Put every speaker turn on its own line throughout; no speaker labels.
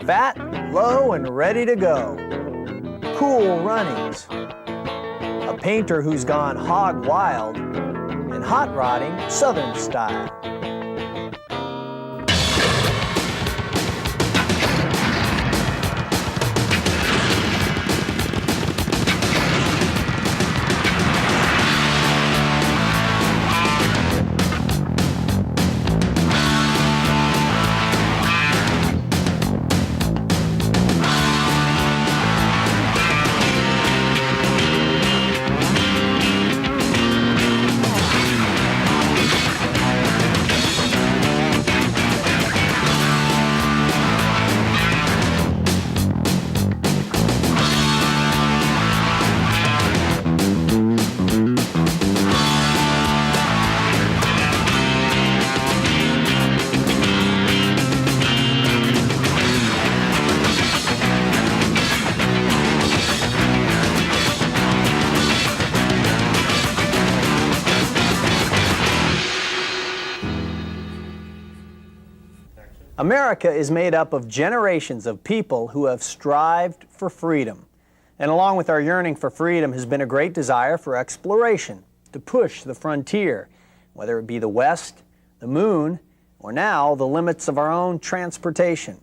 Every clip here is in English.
Fat, low, and ready to go. Cool runnings. A painter who's gone hog wild, and hot rodding Southern style. America is made up of generations of people who have strived for freedom. And along with our yearning for freedom has been a great desire for exploration, to push the frontier, whether it be the West, the moon, or now the limits of our own transportation.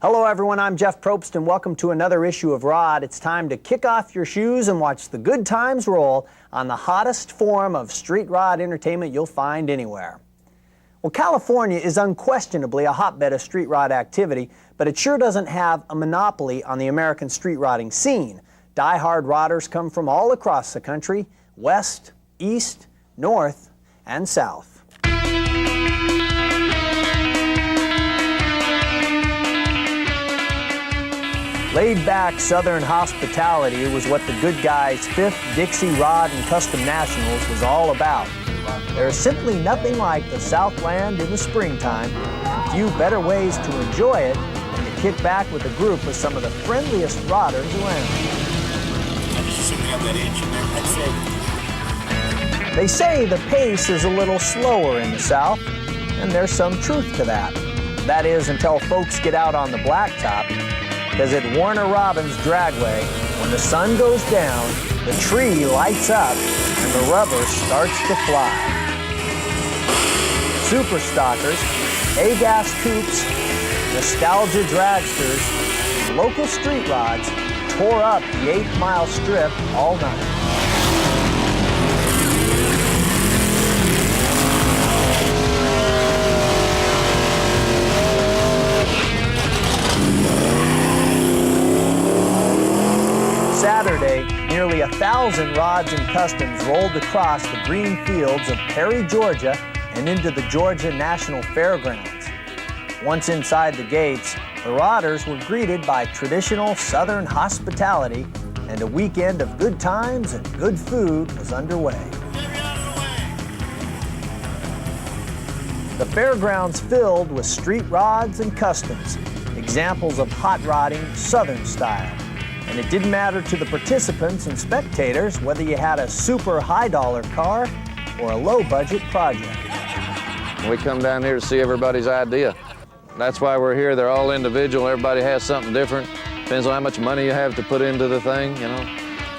Hello everyone, I'm Jeff Probst and welcome to another issue of Rod. It's time to kick off your shoes and watch the good times roll on the hottest form of street rod entertainment you'll find anywhere. Well, California is unquestionably a hotbed of street rod activity, but it sure doesn't have a monopoly on the American street rodding scene. Die-hard rodders come from all across the country, west, east, north, and south. Laid-back Southern hospitality was what the good guys' 5th Dixie Rod and Custom Nationals was all about. There is simply nothing like the Southland in the springtime, and few better ways to enjoy it than to kick back with a group of some of the friendliest rodders around. They say the pace is a little slower in the South, and there's some truth to that. That is until folks get out on the blacktop, because at Warner Robins Dragway, when the sun goes down, the tree lights up and the rubber starts to fly. Super stockers, A-gas coupes, nostalgia dragsters, and local street rods tore up the 8 Mile Strip all night. Saturday, nearly 1,000 rods and customs rolled across the green fields of Perry, Georgia, and into the Georgia National Fairgrounds. Once inside the gates, the rodders were greeted by traditional Southern hospitality, and a weekend of good times and good food was underway. The fairgrounds filled with street rods and customs, examples of hot rodding Southern style. And it didn't matter to the participants and spectators whether you had a super high-dollar car or a low-budget project.
We come down here to see everybody's idea. That's why we're here. They're all individual. Everybody has something different. Depends on how much money you have to put into the thing, you know.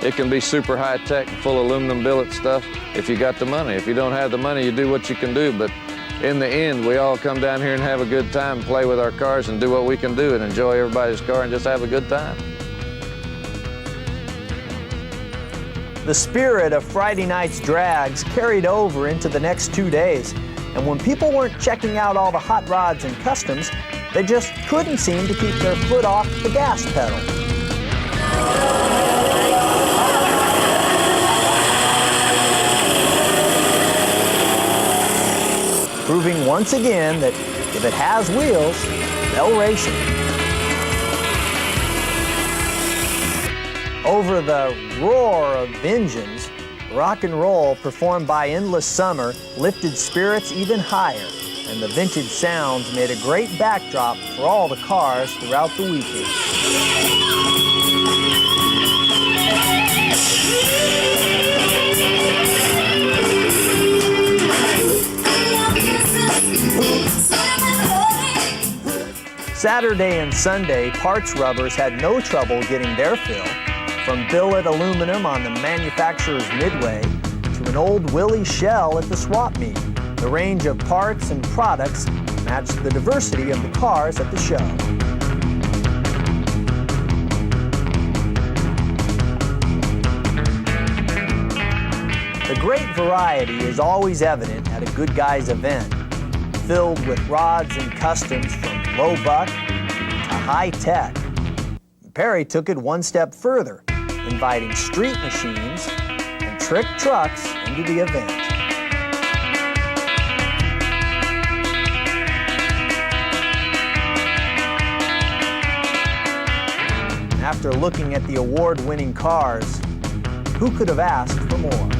It can be super high-tech, full aluminum billet stuff if you got the money. If you don't have the money, you do what you can do. But in the end, we all come down here and have a good time, play with our cars and do what we can do and enjoy everybody's car and just have a good time.
The spirit of Friday night's drags carried over into the next 2 days, and when people weren't checking out all the hot rods and customs, they just couldn't seem to keep their foot off the gas pedal. Proving once again that if it has wheels, they'll race it. Over the roar of engines, rock and roll performed by Endless Summer lifted spirits even higher, and the vintage sounds made a great backdrop for all the cars throughout the weekend. Saturday and Sunday, parts rubbers had no trouble getting their fill, from billet aluminum on the manufacturer's midway to an old Willie shell at the swap meet. The range of parts and products matched the diversity of the cars at the show. The great variety is always evident at a Good Guys event, filled with rods and customs from low buck to high tech. Perry took it one step further, inviting street machines and trick trucks into the event. After looking at the award-winning cars, who could have asked for more?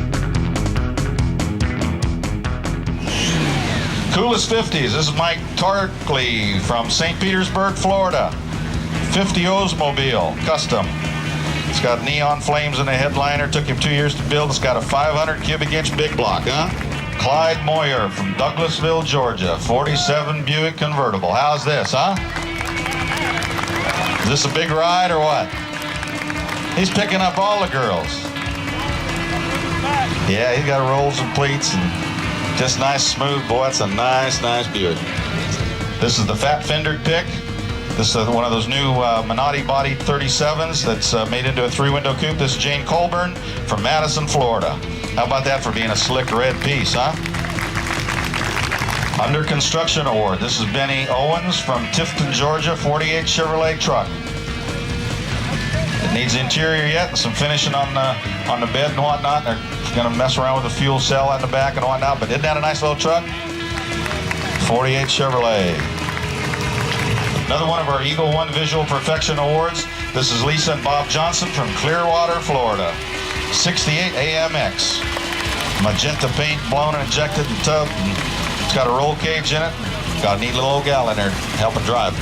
Coolest 50s. This is Mike Tarkley from St. Petersburg, Florida. 50 Oldsmobile, custom. It's got neon flames in the headliner. Took him 2 years to build. It's got a 500 cubic inch big block, huh? Clyde Moyer from Douglasville, Georgia. 47 Buick convertible. How's this, huh? Is this a big ride or what? He's picking up all the girls. Yeah, he's got rolls and pleats and just nice, smooth. Boy, that's a nice Buick. This is the fat fendered pick. This is one of those new Minotti body 37s that's made into a 3-window coupe. This is Jane Colburn from Madison, Florida. How about that for being a slick red piece, huh? Under construction award. This is Benny Owens from Tifton, Georgia, 48 Chevrolet truck. It needs interior yet and some finishing on the bed and whatnot. They're going to mess around with the fuel cell in the back and whatnot, but isn't that a nice little truck? 48 Chevrolet. Another one of our Eagle One Visual Perfection Awards. This is Lisa and Bob Johnson from Clearwater, Florida. 68 AMX. Magenta paint blown and injected in tub. It's got a roll cage in it. Got a neat little old gal in there helping drive.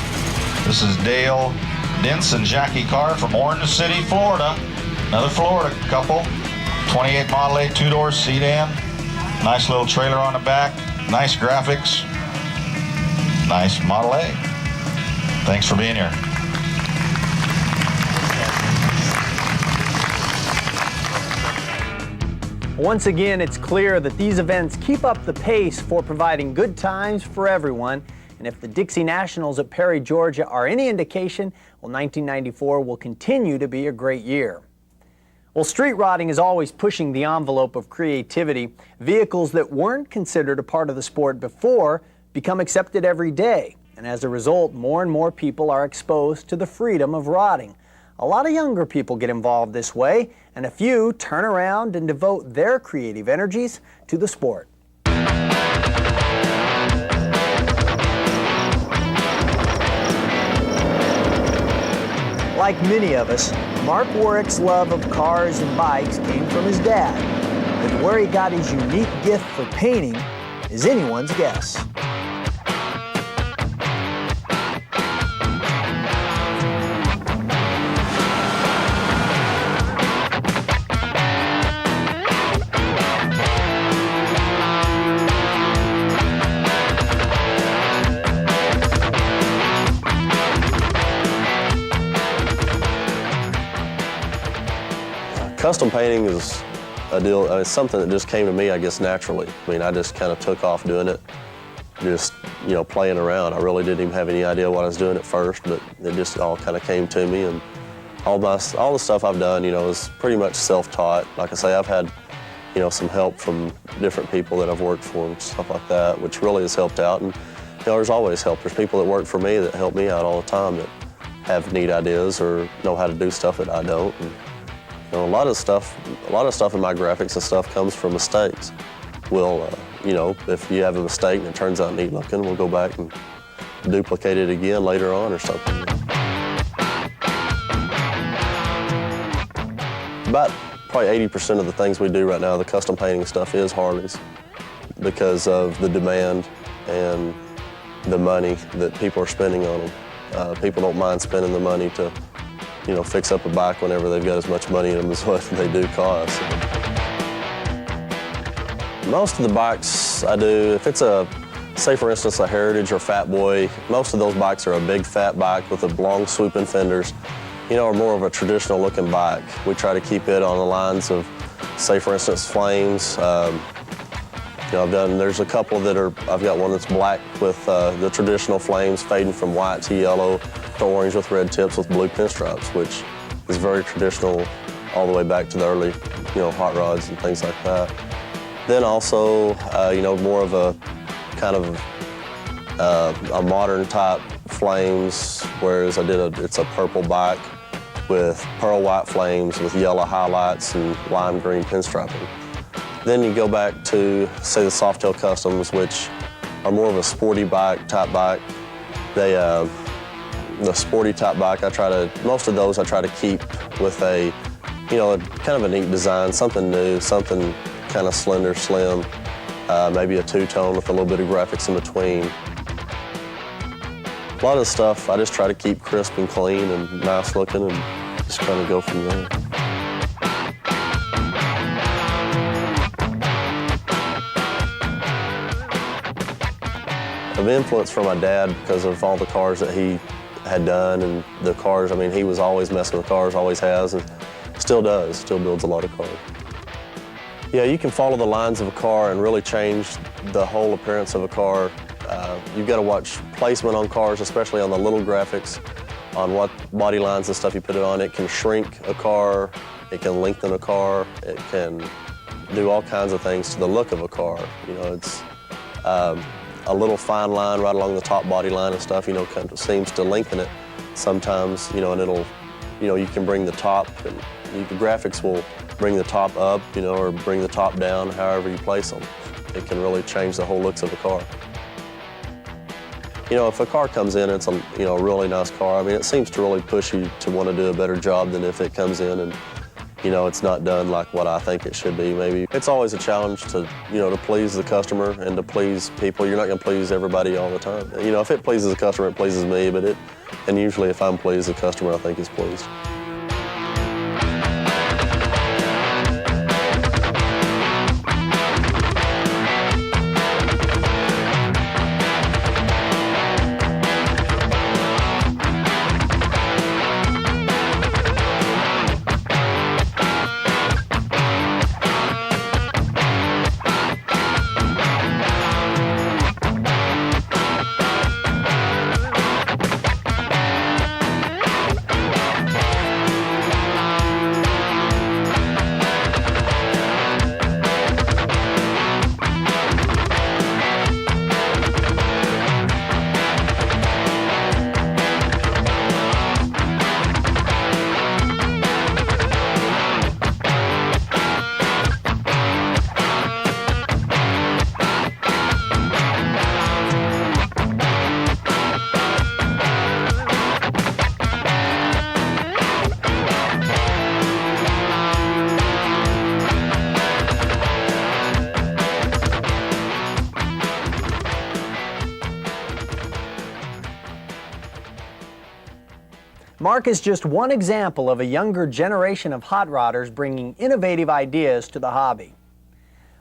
This is Dale Dents and Jackie Carr from Orange City, Florida. Another Florida couple. 28 Model A, 2-door sedan. Nice little trailer on the back. Nice graphics. Nice Model A. Thanks for being here.
Once again, it's clear that these events keep up the pace for providing good times for everyone. And if the Dixie Nationals at Perry, Georgia are any indication, well, 1994 will continue to be a great year. Well, street rotting is always pushing the envelope of creativity. Vehicles that weren't considered a part of the sport before become accepted every day. And as a result, more and more people are exposed to the freedom of rotting. A lot of younger people get involved this way, and a few turn around and devote their creative energies to the sport. Like many of us, Mark Warwick's love of cars and bikes came from his dad. But where he got his unique gift for painting is anyone's guess.
Custom painting is a deal, it's something that just came to me, I guess, naturally. I mean, I just kind of took off doing it, just, playing around. I really didn't even have any idea what I was doing at first, but it just all kind of came to me. And all the stuff I've done, is pretty much self-taught. Like I say, I've had, some help from different people that I've worked for and stuff like that, which really has helped out. And, there's always help. There's people that work for me that help me out all the time that have neat ideas or know how to do stuff that I don't. And, a lot of stuff in my graphics and stuff comes from mistakes. We'll, if you have a mistake and it turns out neat looking, we'll go back and duplicate it again later on or something. About probably 80% of the things we do right now, the custom painting stuff, is Harleys because of the demand and the money that people are spending on them. People don't mind spending the money to fix up a bike whenever they've got as much money in them as what they do cost. Most of the bikes I do, if it's a say for instance a Heritage or Fat Boy, most of those bikes are a big fat bike with a long swooping fenders, you know, or more of a traditional looking bike. We try to keep it on the lines of, say for instance, Flames. You know, there's a couple that I've got one that's black with the traditional Flames fading from white to yellow to orange with red tips with blue pinstripes, which is very traditional all the way back to the early, you know, hot rods and things like that. Then also, you know, more of a kind of a modern type Flames, whereas it's a purple bike with pearl white flames with yellow highlights and lime green pinstriping. Then you go back to, say, the Softail Customs, which are more of a sporty bike, type bike. The sporty type bike, most of those I try to keep with a, you know, kind of a neat design, something new, something kind of slender, slim, maybe a two-tone with a little bit of graphics in between. A lot of the stuff I just try to keep crisp and clean and nice looking and just kind of go from there. I've been influenced from my dad because of all the cars that he had done, and the cars, I mean, he was always messing with cars, always has, and still does, still builds a lot of cars. Yeah, you can follow the lines of a car and really change the whole appearance of a car. You've got to watch placement on cars, especially on the little graphics, on what body lines and stuff you put it on. It can shrink a car, it can lengthen a car, it can do all kinds of things to the look of a car. You know, it's a little fine line right along the top body line and stuff, you know, kind of seems to lengthen it sometimes, you know, and it'll, you know, you can bring the top, and the graphics will bring the top up, you know, or bring the top down, however you place them. It can really change the whole looks of a car. You know, if a car comes in, it's a, you know, a really nice car, I mean, it seems to really push you to want to do a better job than if it comes in and, you know, it's not done like what I think it should be, maybe. It's always a challenge to, you know, to please the customer and to please people. You're not going to please everybody all the time. You know, if it pleases the customer, it pleases me, and usually if I'm pleased, the customer I think is pleased.
Mark is just one example of a younger generation of hot rodders bringing innovative ideas to the hobby.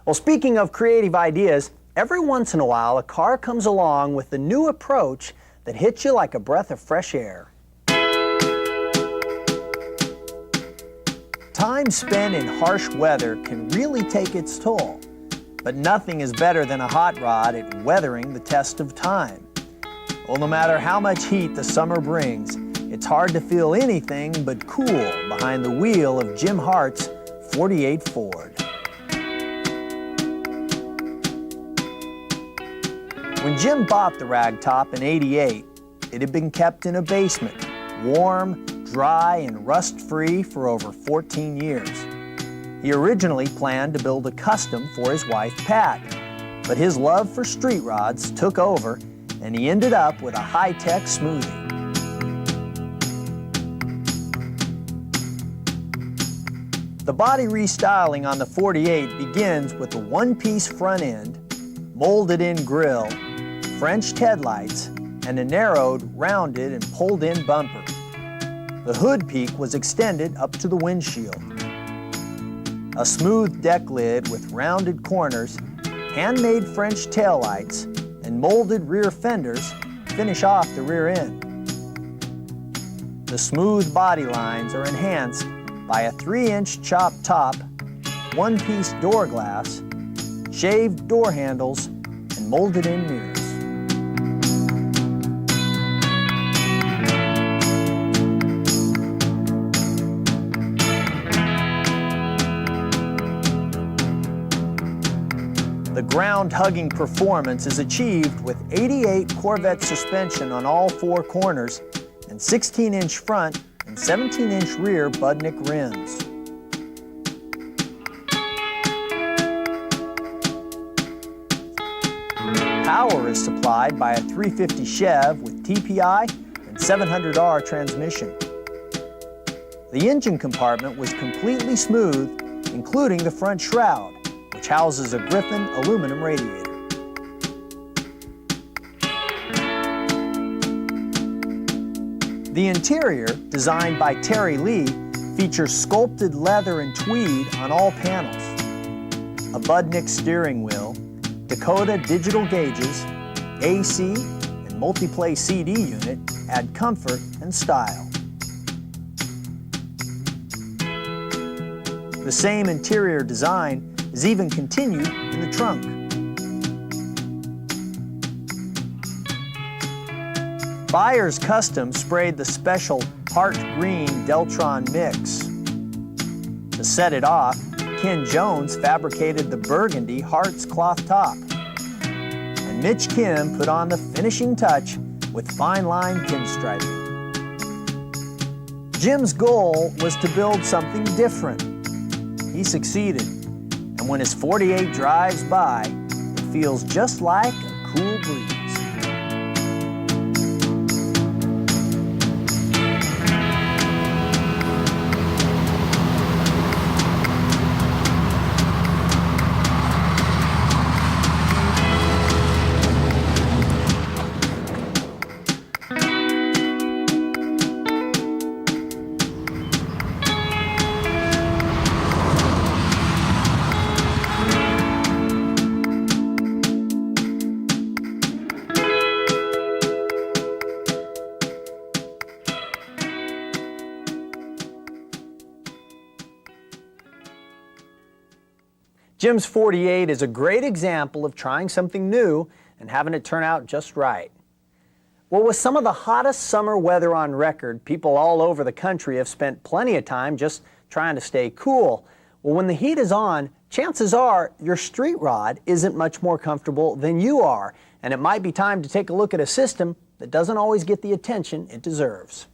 Well, speaking of creative ideas, every once in a while a car comes along with a new approach that hits you like a breath of fresh air. Time spent in harsh weather can really take its toll, but nothing is better than a hot rod at weathering the test of time. Well, no matter how much heat the summer brings, it's hard to feel anything but cool behind the wheel of Jim Hart's 48 Ford. When Jim bought the ragtop in '88, it had been kept in a basement, warm, dry, and rust-free for over 14 years. He originally planned to build a custom for his wife, Pat, but his love for street rods took over, and he ended up with a high-tech smoothie. The body restyling on the 48 begins with a one-piece front end, molded-in grille, Frenched headlights, and a narrowed, rounded, and pulled-in bumper. The hood peak was extended up to the windshield. A smooth deck lid with rounded corners, handmade French taillights, and molded rear fenders finish off the rear end. The smooth body lines are enhanced by a 3-inch chopped top, one-piece door glass, shaved door handles, and molded-in mirrors. The ground-hugging performance is achieved with 88 Corvette suspension on all 4 corners and 16-inch front and 17-inch rear Budnick rims. Power is supplied by a 350 Chev with TPI and 700R transmission. The engine compartment was completely smooth, including the front shroud, which houses a Griffin aluminum radiator. The interior, designed by Terry Lee, features sculpted leather and tweed on all panels, a Budnick steering wheel, Dakota digital gauges, AC, and multiplay CD unit add comfort and style. The same interior design is even continued in the trunk. Buyers Custom sprayed the special Heart Green Deltron mix. To set it off, Ken Jones fabricated the burgundy Hearts cloth top. And Mitch Kim put on the finishing touch with fine line pinstriping. Jim's goal was to build something different. He succeeded. And when his 48 drives by, it feels just like a cool breeze. Jim's 48 is a great example of trying something new and having it turn out just right. Well, with some of the hottest summer weather on record, people all over the country have spent plenty of time just trying to stay cool. Well, when the heat is on, chances are your street rod isn't much more comfortable than you are, and it might be time to take a look at a system that doesn't always get the attention it deserves.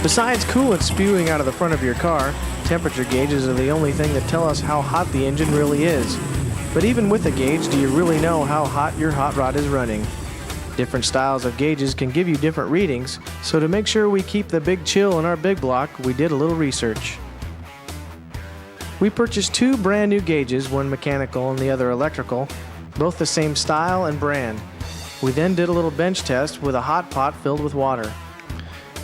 Besides coolant spewing out of the front of your car, temperature gauges are the only thing that tell us how hot the engine really is. But even with a gauge, do you really know how hot your hot rod is running? Different styles of gauges can give you different readings, so to make sure we keep the big chill in our big block, we did a little research. We purchased 2 brand new gauges, one mechanical and the other electrical, both the same style and brand. We then did a little bench test with a hot pot filled with water.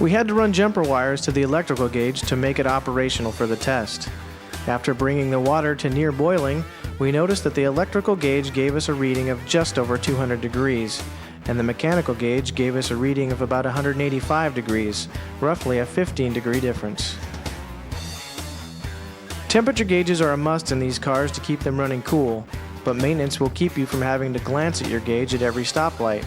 We had to run jumper wires to the electrical gauge to make it operational for the test. After bringing the water to near boiling, we noticed that the electrical gauge gave us a reading of just over 200 degrees, and the mechanical gauge gave us a reading of about 185 degrees, roughly a 15-degree difference. Temperature gauges are a must in these cars to keep them running cool, but maintenance will keep you from having to glance at your gauge at every stoplight.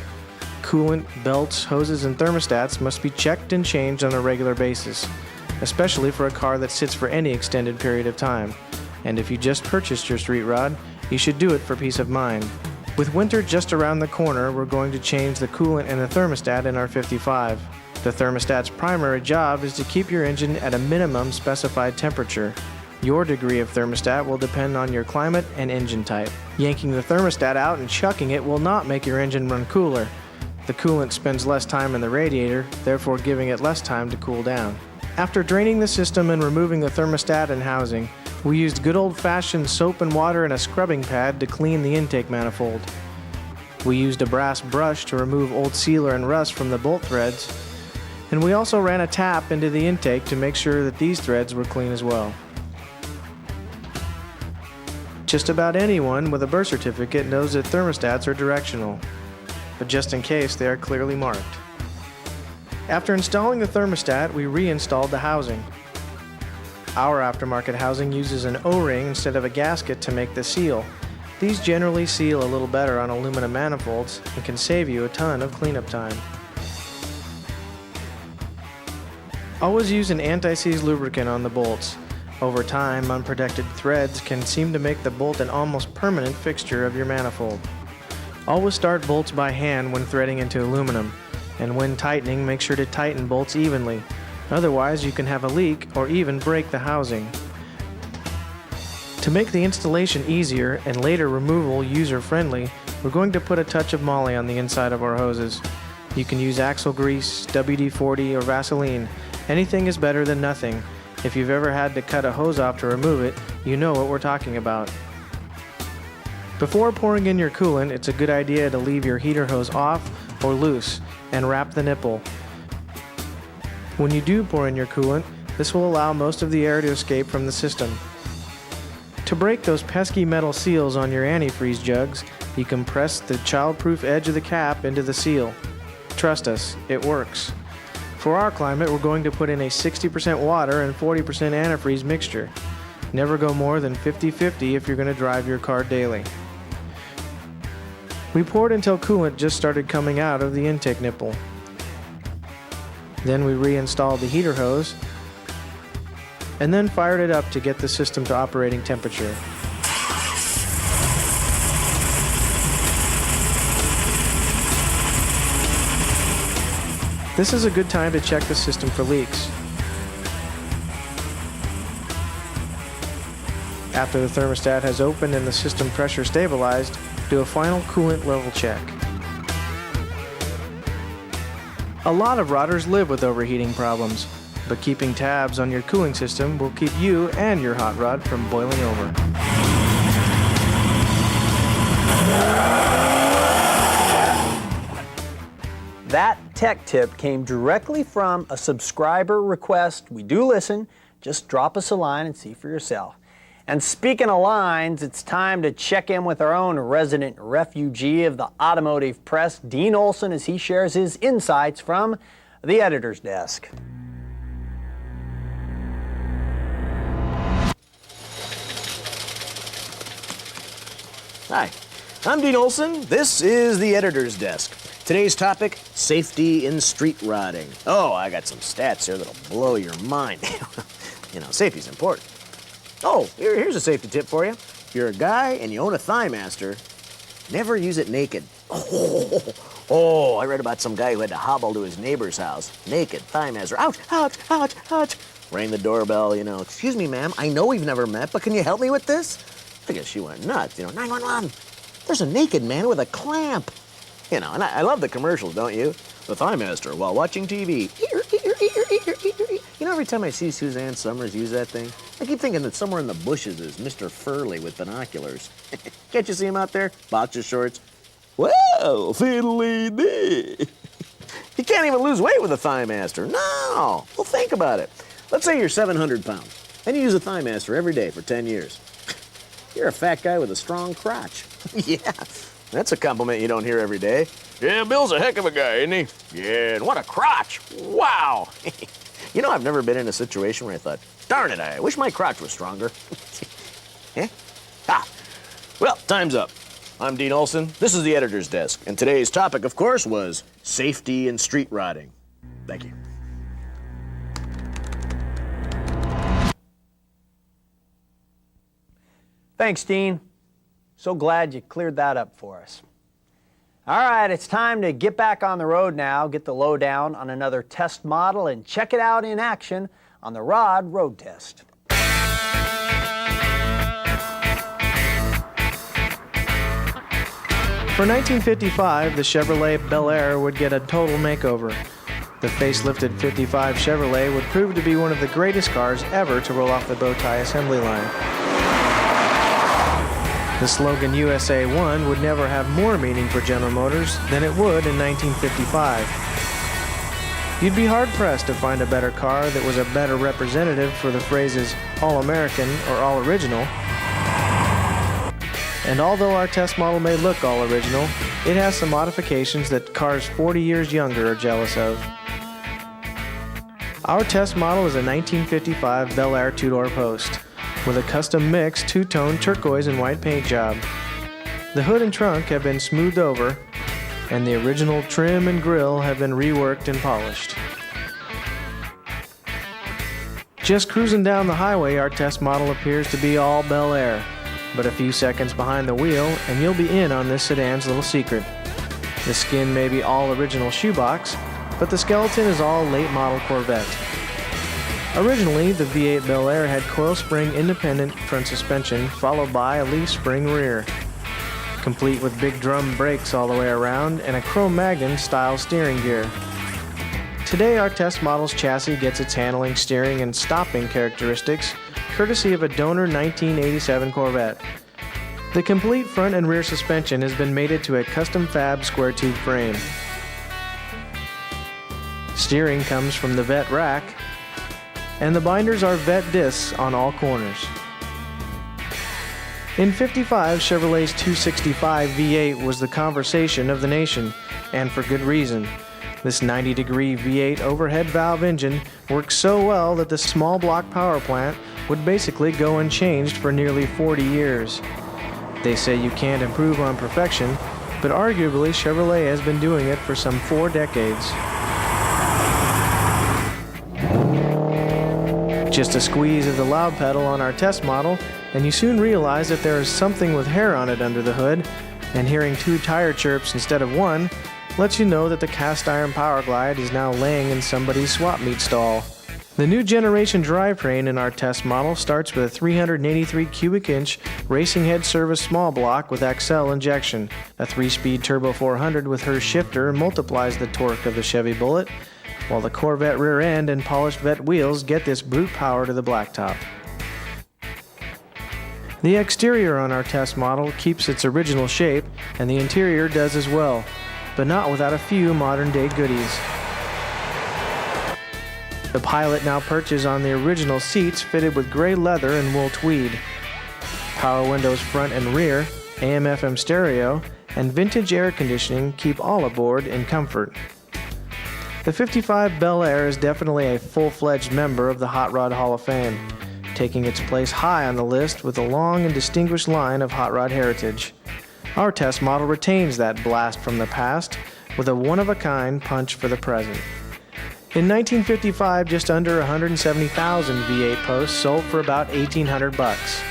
Coolant, belts, hoses, and thermostats must be checked and changed on a regular basis, especially for a car that sits for any extended period of time. And if you just purchased your street rod, you should do it for peace of mind. With winter just around the corner, we're going to change the coolant and the thermostat in our 55. The thermostat's primary job is to keep your engine at a minimum specified temperature. Your degree of thermostat will depend on your climate and engine type. Yanking the thermostat out and chucking it will not make your engine run cooler. The coolant spends less time in the radiator, therefore giving it less time to cool down. After draining the system and removing the thermostat and housing, we used good old-fashioned soap and water and a scrubbing pad to clean the intake manifold. We used a brass brush to remove old sealer and rust from the bolt threads, and we also ran a tap into the intake to make sure that these threads were clean as well. Just about anyone with a birth certificate knows that thermostats are directional, but just in case, they are clearly marked. After installing the thermostat, we reinstalled the housing. Our aftermarket housing uses an O-ring instead of a gasket to make the seal. These generally seal a little better on aluminum manifolds and can save you a ton of cleanup time. Always use an anti-seize lubricant on the bolts. Over time, unprotected threads can seem to make the bolt an almost permanent fixture of your manifold. Always start bolts by hand when threading into aluminum, and when tightening, make sure to tighten bolts evenly. Otherwise, you can have a leak or even break the housing. To make the installation easier and later removal user-friendly, we're going to put a touch of moly on the inside of our hoses. You can use axle grease, WD-40, or Vaseline. Anything is better than nothing. If you've ever had to cut a hose off to remove it, you know what we're talking about. Before pouring in your coolant, it's a good idea to leave your heater hose off or loose and wrap the nipple. When you do pour in your coolant, this will allow most of the air to escape from the system. To break those pesky metal seals on your antifreeze jugs, you can press the child-proof edge of the cap into the seal. Trust us, it works. For our climate, we're going to put in a 60% water and 40% antifreeze mixture. Never go more than 50-50 if you're going to drive your car daily. We poured until coolant just started coming out of the intake nipple. Then we reinstalled the heater hose and then fired it up to get the system to operating temperature. This is a good time to check the system for leaks. After the thermostat has opened and the system pressure stabilized, do a final coolant level check. A lot of rodders live with overheating problems, but keeping tabs on your cooling system will keep you and your hot rod from boiling over.
That tech tip came directly from a subscriber request. We do listen. Just drop us a line and see for yourself. And speaking of lines, it's time to check in with our own resident refugee of the automotive press, Dean Olson, as he shares his insights from the editor's desk.
Hi, I'm Dean Olson. This is the editor's desk. Today's topic, safety in street riding. Oh, I got some stats here that'll blow your mind. You know, safety's important. Oh, here's a safety tip for you. If you're a guy and you own a Thighmaster, never use it naked. Oh, I read about some guy who had to hobble to his neighbor's house, naked, Thighmaster. Ouch, ouch, ouch, ouch. Rang the doorbell, you know, excuse me, ma'am, I know we've never met, but can you help me with this? I guess she went nuts, 911. There's a naked man with a clamp. And I love the commercials, don't you? The Thighmaster while watching TV. Every time I see Suzanne Summers use that thing, I keep thinking that somewhere in the bushes is Mr. Furley with binoculars. Can't you see him out there? Boxer shorts. Whoa, fiddly dee. You can't even lose weight with a Thighmaster. No. Well, think about it. Let's say you're 700 pounds, and you use a Thighmaster every day for 10 years. You're a fat guy with a strong crotch. Yeah. That's a compliment you don't hear every day. Yeah, Bill's a heck of a guy, isn't he? Yeah, and what a crotch. Wow. I've never been in a situation where I thought, darn it, I wish my crotch was stronger. Eh? Well, time's up. I'm Dean Olson. This is the editor's desk. And today's topic, of course, was safety in street riding. Thank you.
Thanks, Dean. So glad you cleared that up for us. All right, it's time to get back on the road now, get the lowdown on another test model, and check it out in action on the Rod Road Test.
For 1955, the Chevrolet Bel Air would get a total makeover. The facelifted 55 Chevrolet would prove to be one of the greatest cars ever to roll off the bow tie assembly line. The slogan USA 1 would never have more meaning for General Motors than it would in 1955. You'd be hard-pressed to find a better car that was a better representative for the phrases All-American or All-Original. And although our test model may look all original, it has some modifications that cars 40 years younger are jealous of. Our test model is a 1955 Bel Air two-door post with a custom mix two-tone turquoise and white paint job. The hood and trunk have been smoothed over, and the original trim and grille have been reworked and polished. Just cruising down the highway, our test model appears to be all Bel Air, but a few seconds behind the wheel and you'll be in on this sedan's little secret. The skin may be all original shoebox, but the skeleton is all late model Corvette. Originally, the V8 Bel Air had coil spring independent front suspension followed by a leaf spring rear, complete with big drum brakes all the way around and a chrome magnon style steering gear. Today, our test model's chassis gets its handling, steering, and stopping characteristics courtesy of a donor 1987 Corvette. The complete front and rear suspension has been mated to a custom fab square tube frame. Steering comes from the Vette rack, and the binders are Vette discs on all corners. In '55, Chevrolet's 265 V8 was the conversation of the nation, and for good reason. This 90-degree V8 overhead valve engine works so well that the small block power plant would basically go unchanged for nearly 40 years. They say you can't improve on perfection, but arguably Chevrolet has been doing it for some 4 decades. Just a squeeze of the loud pedal on our test model, and you soon realize that there is something with hair on it under the hood, and hearing 2 tire chirps instead of 1 lets you know that the cast iron Power Glide is now laying in somebody's swap meet stall. The new generation drivetrain in our test model starts with a 383 cubic inch racing head service small block with Accel injection. A 3-speed turbo 400 with her shifter multiplies the torque of the Chevy Bullet, while the Corvette rear end and polished Vette wheels get this brute power to the blacktop. The exterior on our test model keeps its original shape, and the interior does as well, but not without a few modern-day goodies. The Pilot now perches on the original seats fitted with gray leather and wool tweed. Power windows front and rear, AM/FM stereo, and vintage air conditioning keep all aboard in comfort. The '55 Bel Air is definitely a full-fledged member of the Hot Rod Hall of Fame, taking its place high on the list with a long and distinguished line of hot rod heritage. Our test model retains that blast from the past with a one-of-a-kind punch for the present. In 1955, just under 170,000 V8 posts sold for about $1,800.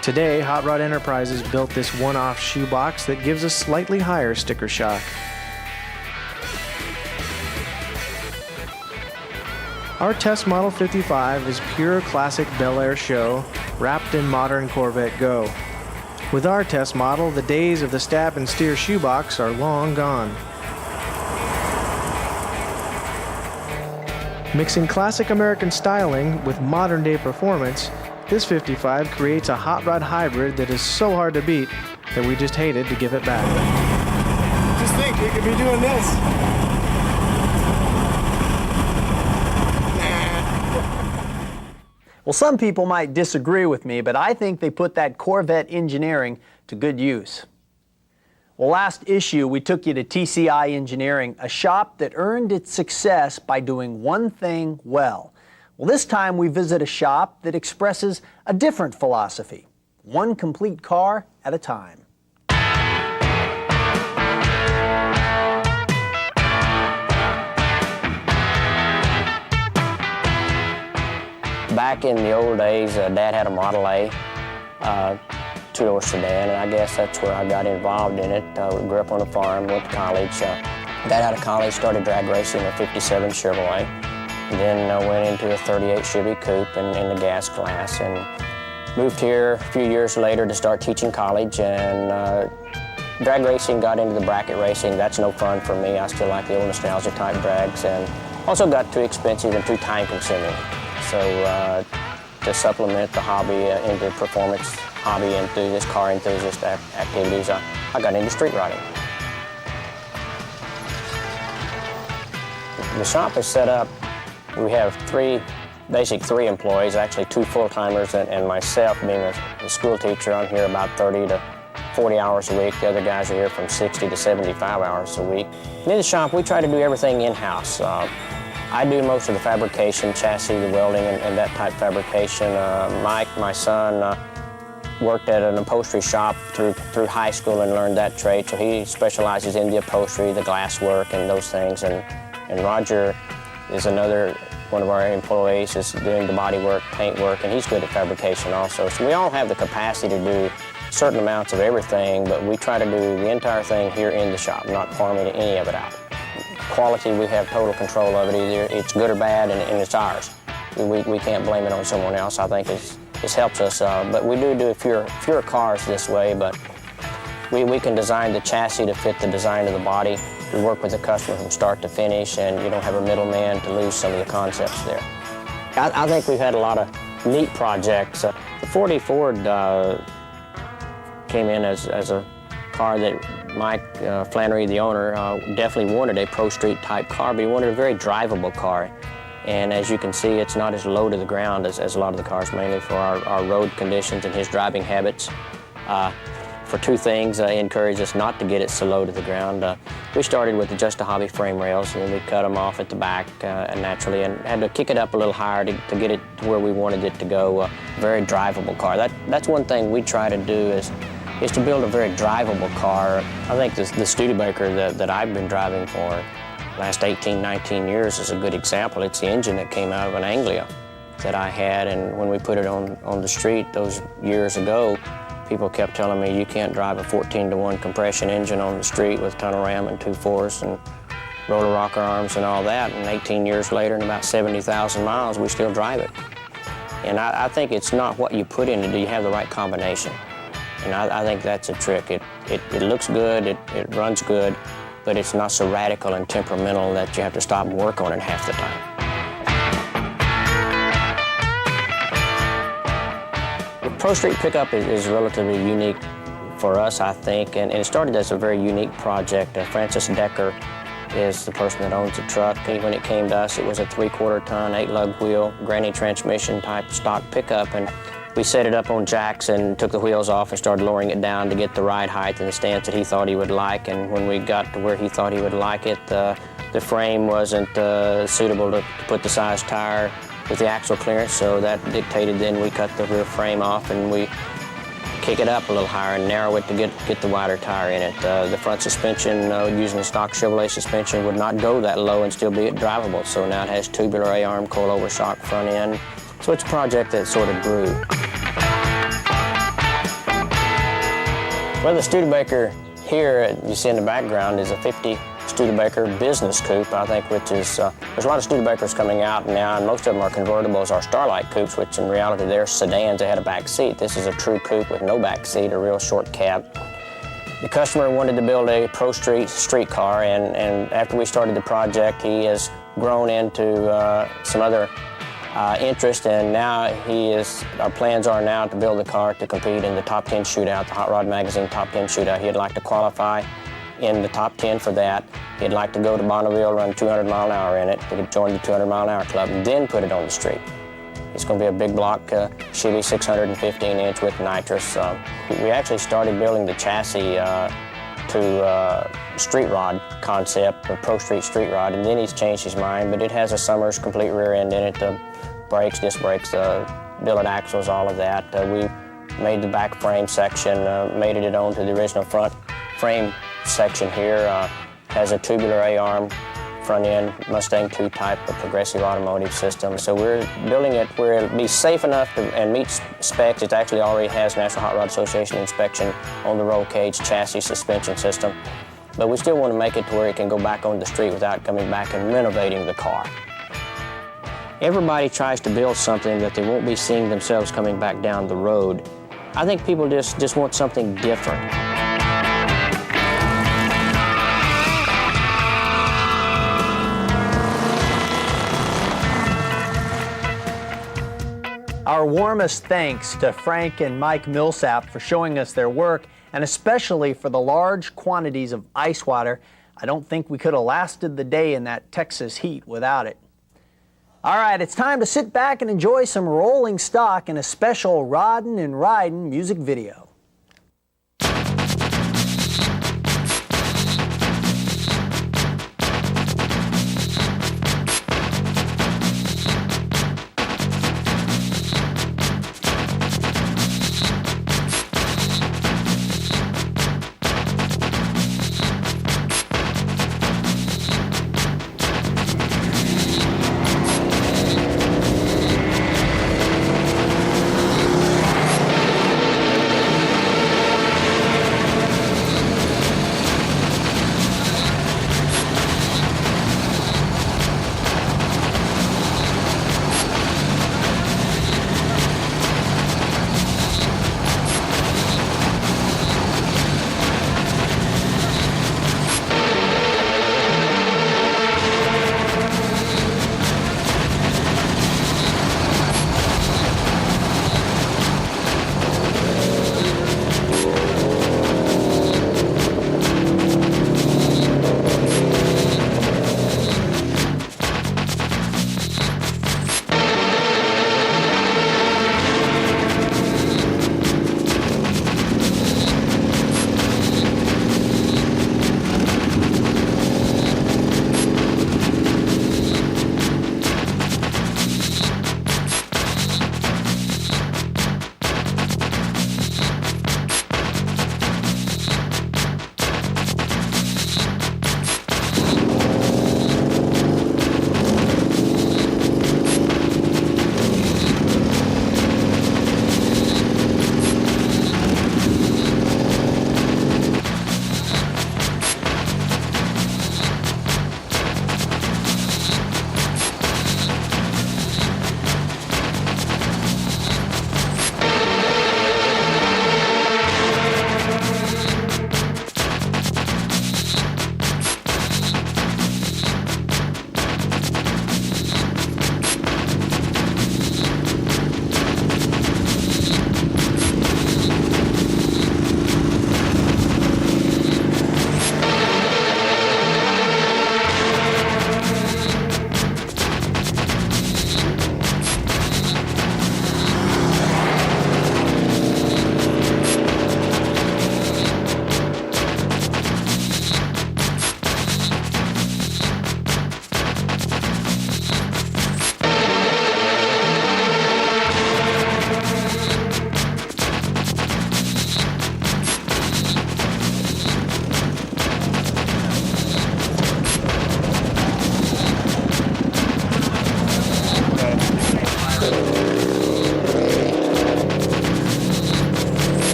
Today, Hot Rod Enterprises built this one-off shoebox that gives a slightly higher sticker shock. Our test model 55 is pure classic Bel Air show wrapped in modern Corvette go. With our test model, the days of the stab and steer shoebox are long gone. Mixing classic American styling with modern-day performance, this 55 creates a hot rod hybrid that is so hard to beat that we just hated to give it back.
Just think, we could be doing this.
Well, some people might disagree with me, but I think they put that Corvette engineering to good use. Well, last issue, we took you to TCI Engineering, a shop that earned its success by doing one thing well. Well, this time we visit a shop that expresses a different philosophy, one complete car at a time.
Back in the old days, Dad had a Model A, two-door sedan, and I guess that's where I got involved in it. We grew up on a farm, went to college. Got out of college, started drag racing a '57 Chevrolet, and then went into a '38 Chevy Coupe in the gas class, and moved here a few years later to start teaching college, and drag racing got into the bracket racing. That's no fun for me. I still like the old nostalgia type drags, and also got too expensive and too time consuming. So to supplement the hobby into performance hobby enthusiast, car enthusiast activities, I got into street riding. The shop is set up, we have three employees, actually 2 full-timers and myself being a school teacher. I'm here about 30 to 40 hours a week. The other guys are here from 60 to 75 hours a week. And in the shop, we try to do everything in-house. I do most of the fabrication, chassis, the welding, and that type fabrication. Mike, my son, worked at an upholstery shop through high school and learned that trade, so he specializes in the upholstery, the glass work, and those things. And Roger is another one of our employees, is doing the body work, paint work, and he's good at fabrication also. So we all have the capacity to do certain amounts of everything, but we try to do the entire thing here in the shop, not farming any of it out. Quality, we have total control of it. Either it's good or bad, and it's ours. We can't blame it on someone else. I think this helps us, but we do fewer cars this way, but we can design the chassis to fit the design of the body. We work with the customer from start to finish, and you don't have a middleman to lose some of the concepts there. I think we've had a lot of neat projects. The 40 Ford came in as a car that Mike Flannery, the owner, definitely wanted a Pro Street type car, but he wanted a very drivable car. And as you can see, it's not as low to the ground as a lot of the cars, mainly for our road conditions and his driving habits. For two things, he encouraged us not to get it so low to the ground. We started with just a hobby frame rails, and then we cut them off at the back naturally, and had to kick it up a little higher to get it to where we wanted it to go. Very drivable car. That's one thing we try to do is to build a very drivable car. I think the Studebaker that I've been driving for the last 18, 19 years is a good example. It's the engine that came out of an Anglia that I had, and when we put it on the street those years ago, people kept telling me, you can't drive a 14-to-1 compression engine on the street with tunnel ram and 2.4s and roller rocker arms and all that. And 18 years later and about 70,000 miles, we still drive it. And I think it's not what you put in it, do you have the right combination? And I think that's a trick. It looks good, it runs good, but it's not so radical and temperamental that you have to stop and work on it half the time. The Pro Street pickup is relatively unique for us, I think, and it started as a very unique project. Francis Decker is the person that owns the truck. When it came to us, it was a 3/4 ton, 8-lug wheel, granny transmission type stock pickup, and we set it up on jacks and took the wheels off and started lowering it down to get the ride height and the stance that he thought he would like. And when we got to where he thought he would like it, the frame wasn't suitable to put the size tire with the axle clearance, so that dictated then we cut the rear frame off and we kick it up a little higher and narrow it to get the wider tire in it. The front suspension, using the stock Chevrolet suspension, would not go that low and still be drivable, so now it has tubular A-arm coilover shock front end. So it's a project that sort of grew. Well, the Studebaker here you see in the background is a 50 Studebaker business coupe, I think, which is, there's a lot of Studebakers coming out now, and most of them are convertibles or Starlight coupes, which in reality they're sedans that had a back seat. This is a true coupe with no back seat, a real short cab. The customer wanted to build a Pro Street car, and after we started the project, he has grown into some other interest, and now our plans are now to build the car to compete in the top 10 shootout, the Hot Rod Magazine top 10 shootout. He'd like to qualify in the top 10 for that. He'd like to go to Bonneville, run 200 mile an hour in it, to join the 200 mile an hour club, and then put it on the street. It's going to be a big block Chevy 615-inch with nitrous. We actually started building the chassis to street rod concept, a Pro Street street rod, and then he's changed his mind, but it has a Summers complete rear end in it, brakes, disc brakes, billet axles, all of that. We made the back frame section, made it onto the original front frame section here. Has a tubular A-arm front end, Mustang 2 type of progressive automotive system. So we're building it where it'll be safe enough and meet specs. It actually already has National Hot Rod Association inspection on the roll cage chassis suspension system. But we still want to make it to where it can go back on the street without coming back and renovating the car. Everybody tries to build something that they won't be seeing themselves coming back down the road. I think people just want something different.
Our warmest thanks to Frank and Mike Millsap for showing us their work, and especially for the large quantities of ice water. I don't think we could have lasted the day in that Texas heat without it. All right, it's time to sit back and enjoy some rolling stock in a special Roddin' and Ridin' music video.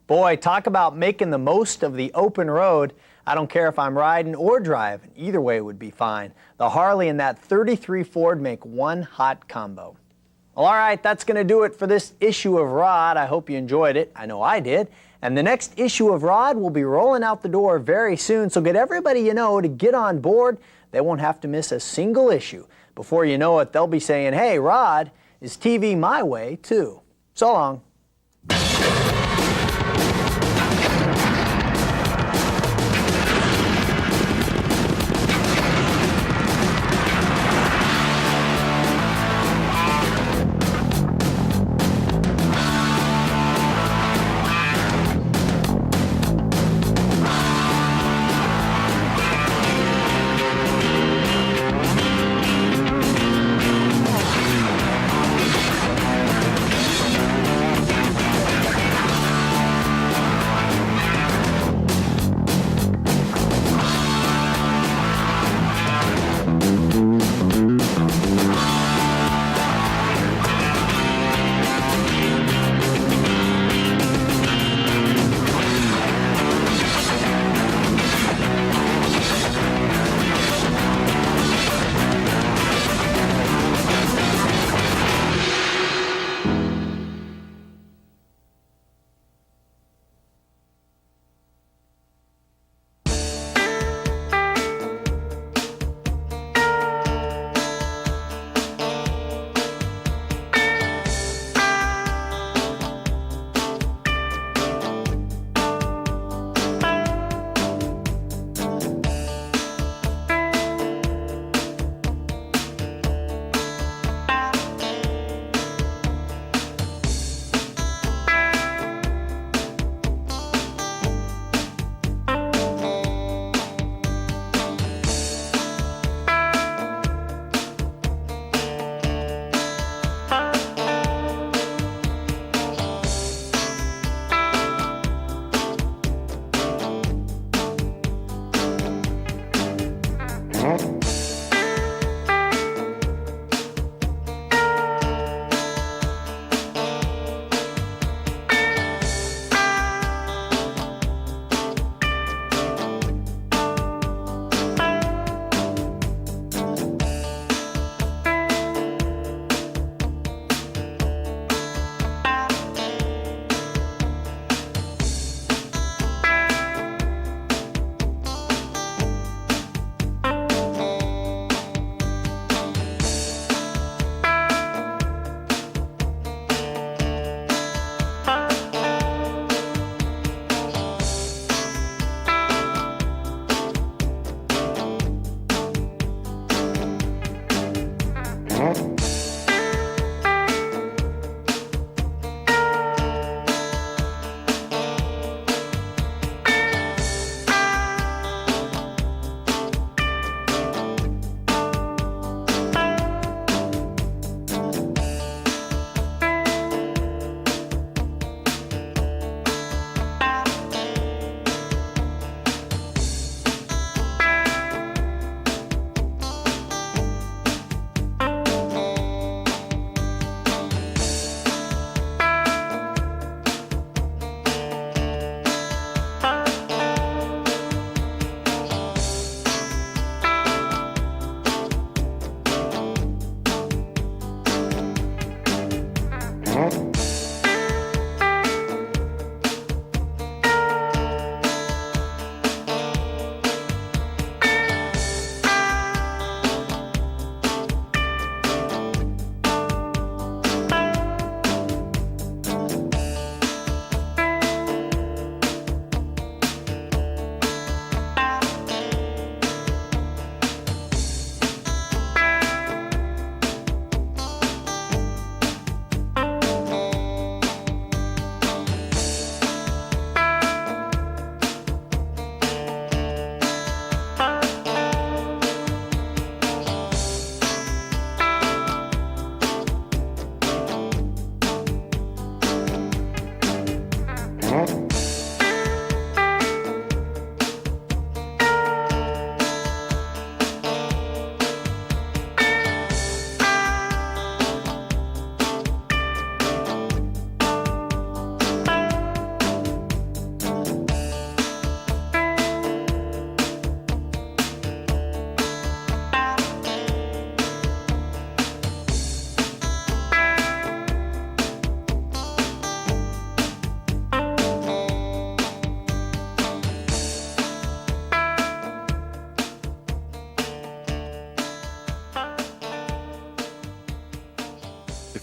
Boy, talk about making the most of the open road. I don't care if I'm riding or driving. Either way would be fine. The Harley and that 33 Ford make one hot combo. Well, all right, that's going to do it for this issue of Rod. I hope you enjoyed it. I know I did. And the next issue of Rod will be rolling out the door very soon, so get everybody you know to get on board. They won't have to miss a single issue. Before you know it, they'll be saying, hey, Rod is TV My Way, too. So long.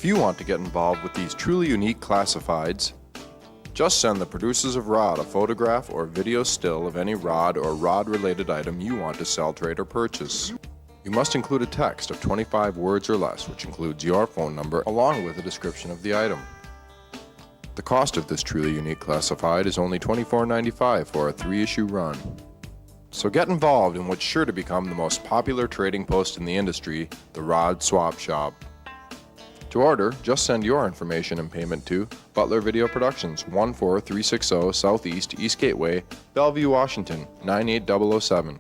If you want to get involved with these truly unique classifieds, just send the producers of Rod a photograph or video still of any rod or rod-related item you want to sell, trade, or purchase. You must include a text of 25 words or less, which includes your phone number along with a description of the item. The cost of this truly unique classified is only $24.95 for a 3-issue run. So get involved in what's sure to become the most popular trading post in the industry, the Rod Swap Shop. To order, just send your information and payment to Butler Video Productions, 14360 Southeast East Gateway, Bellevue, Washington, 98007.